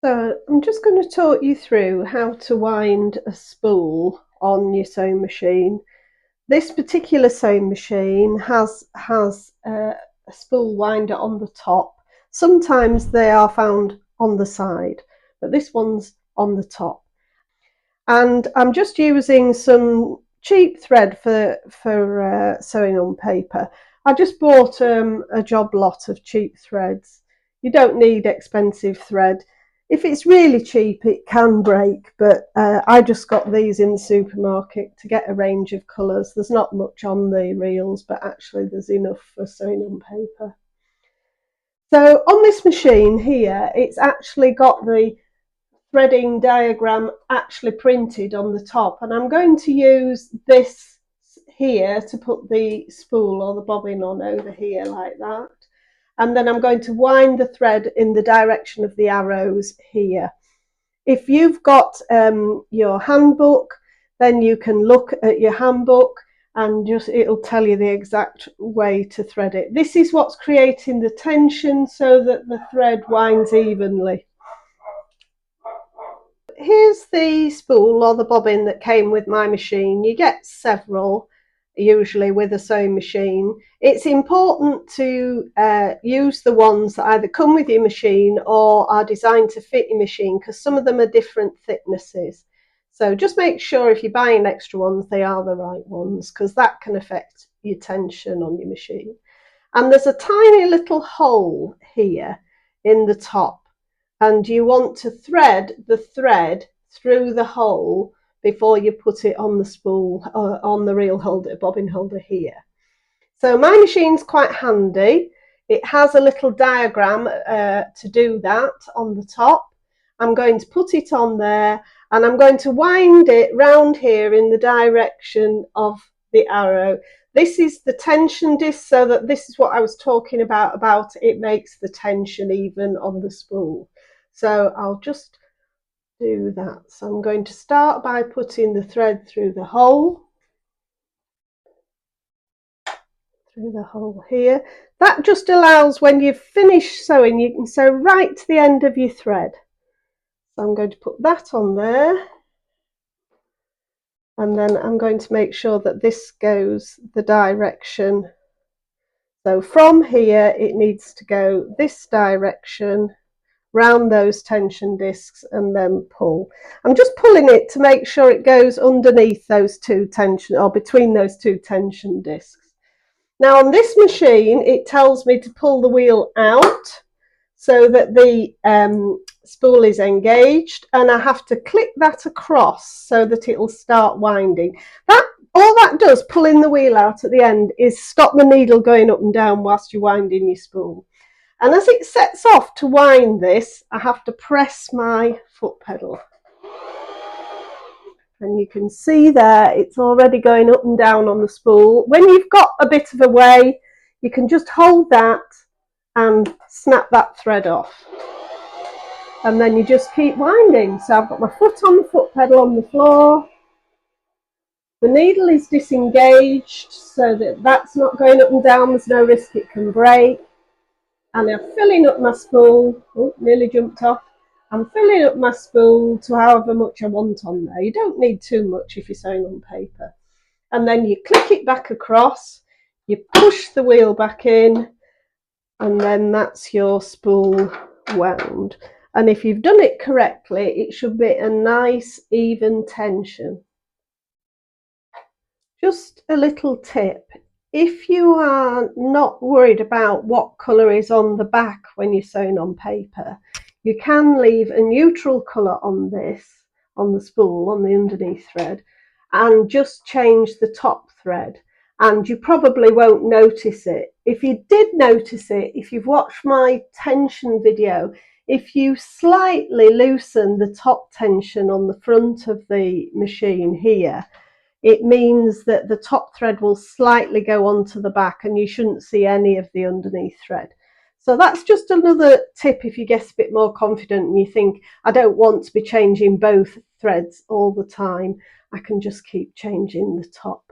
So I'm just going to talk you through how to wind a spool on your sewing machine. This particular sewing machine has a spool winder on the top. Sometimes they are found on the side, but this one's on the top. And I'm just using some cheap thread for sewing on paper. I just bought a job lot of cheap threads. You don't need expensive thread. If it's really cheap, it can break, but I just got these in the supermarket to get a range of colours. There's not much on the reels, but actually there's enough for sewing on paper. So on this machine here, it's actually got the threading diagram actually printed on the top, and I'm going to use this here to put the spool or the bobbin on over here like that, and then I'm going to wind the thread in the direction of the arrows here. If you've got your handbook, then you can look at your handbook and just it'll tell you the exact way to thread it. This is what's creating the tension so that the thread winds evenly. Here's the spool or the bobbin that came with my machine. You get several usually with a sewing machine. It's important to use the ones that either come with your machine or are designed to fit your machine, because some of them are different thicknesses. So just make sure if you're buying extra ones they are the right ones, because that can affect your tension on your machine. And there's a tiny little hole here in the top, and you want to thread the thread through the hole before you put it on the spool or on the reel holder, bobbin holder here. So my machine's quite handy. It has a little diagram to do that on the top. I'm going to put it on there and I'm going to wind it round here in the direction of the arrow. This is the tension disc, so that this is what I was talking about it makes the tension even on the spool. So I'll just do that. So I'm going to start by putting the thread through the hole here. That just allows, when you've finished sewing, you can sew right to the end of your thread. So I'm going to put that on there, and then I'm going to make sure that this goes the direction. So from here it needs to go this direction round those tension discs and then pull. I'm just pulling it to make sure it goes underneath those two tension, or between those two tension discs. Now on this machine it tells me to pull the wheel out so that the spool is engaged, and I have to click that across so that it'll start winding. All that does, pulling the wheel out at the end, is stop the needle going up and down whilst you're winding your spool. And as it sets off to wind this, I have to press my foot pedal. And you can see there, it's already going up and down on the spool. When you've got a bit of a way, you can just hold that and snap that thread off. And then you just keep winding. So I've got my foot on the foot pedal on the floor. The needle is disengaged so that that's not going up and down. There's no risk it can break. And I'm filling up my spool. Oh, nearly jumped off. I'm filling up my spool to however much I want on there. You don't need too much if you're sewing on paper. And then you click it back across, you push the wheel back in, and then that's your spool wound. And if you've done it correctly, it should be a nice even tension. Just a little tip. If you are not worried about what colour is on the back when you're sewing on paper, you can leave a neutral colour on this, on the spool, on the underneath thread, and just change the top thread, and you probably won't notice it. If you did notice it, if you've watched my tension video, if you slightly loosen the top tension on the front of the machine here, it means that the top thread will slightly go onto the back and you shouldn't see any of the underneath thread. So that's just another tip if you get a bit more confident and you think, I don't want to be changing both threads all the time. I can just keep changing the top.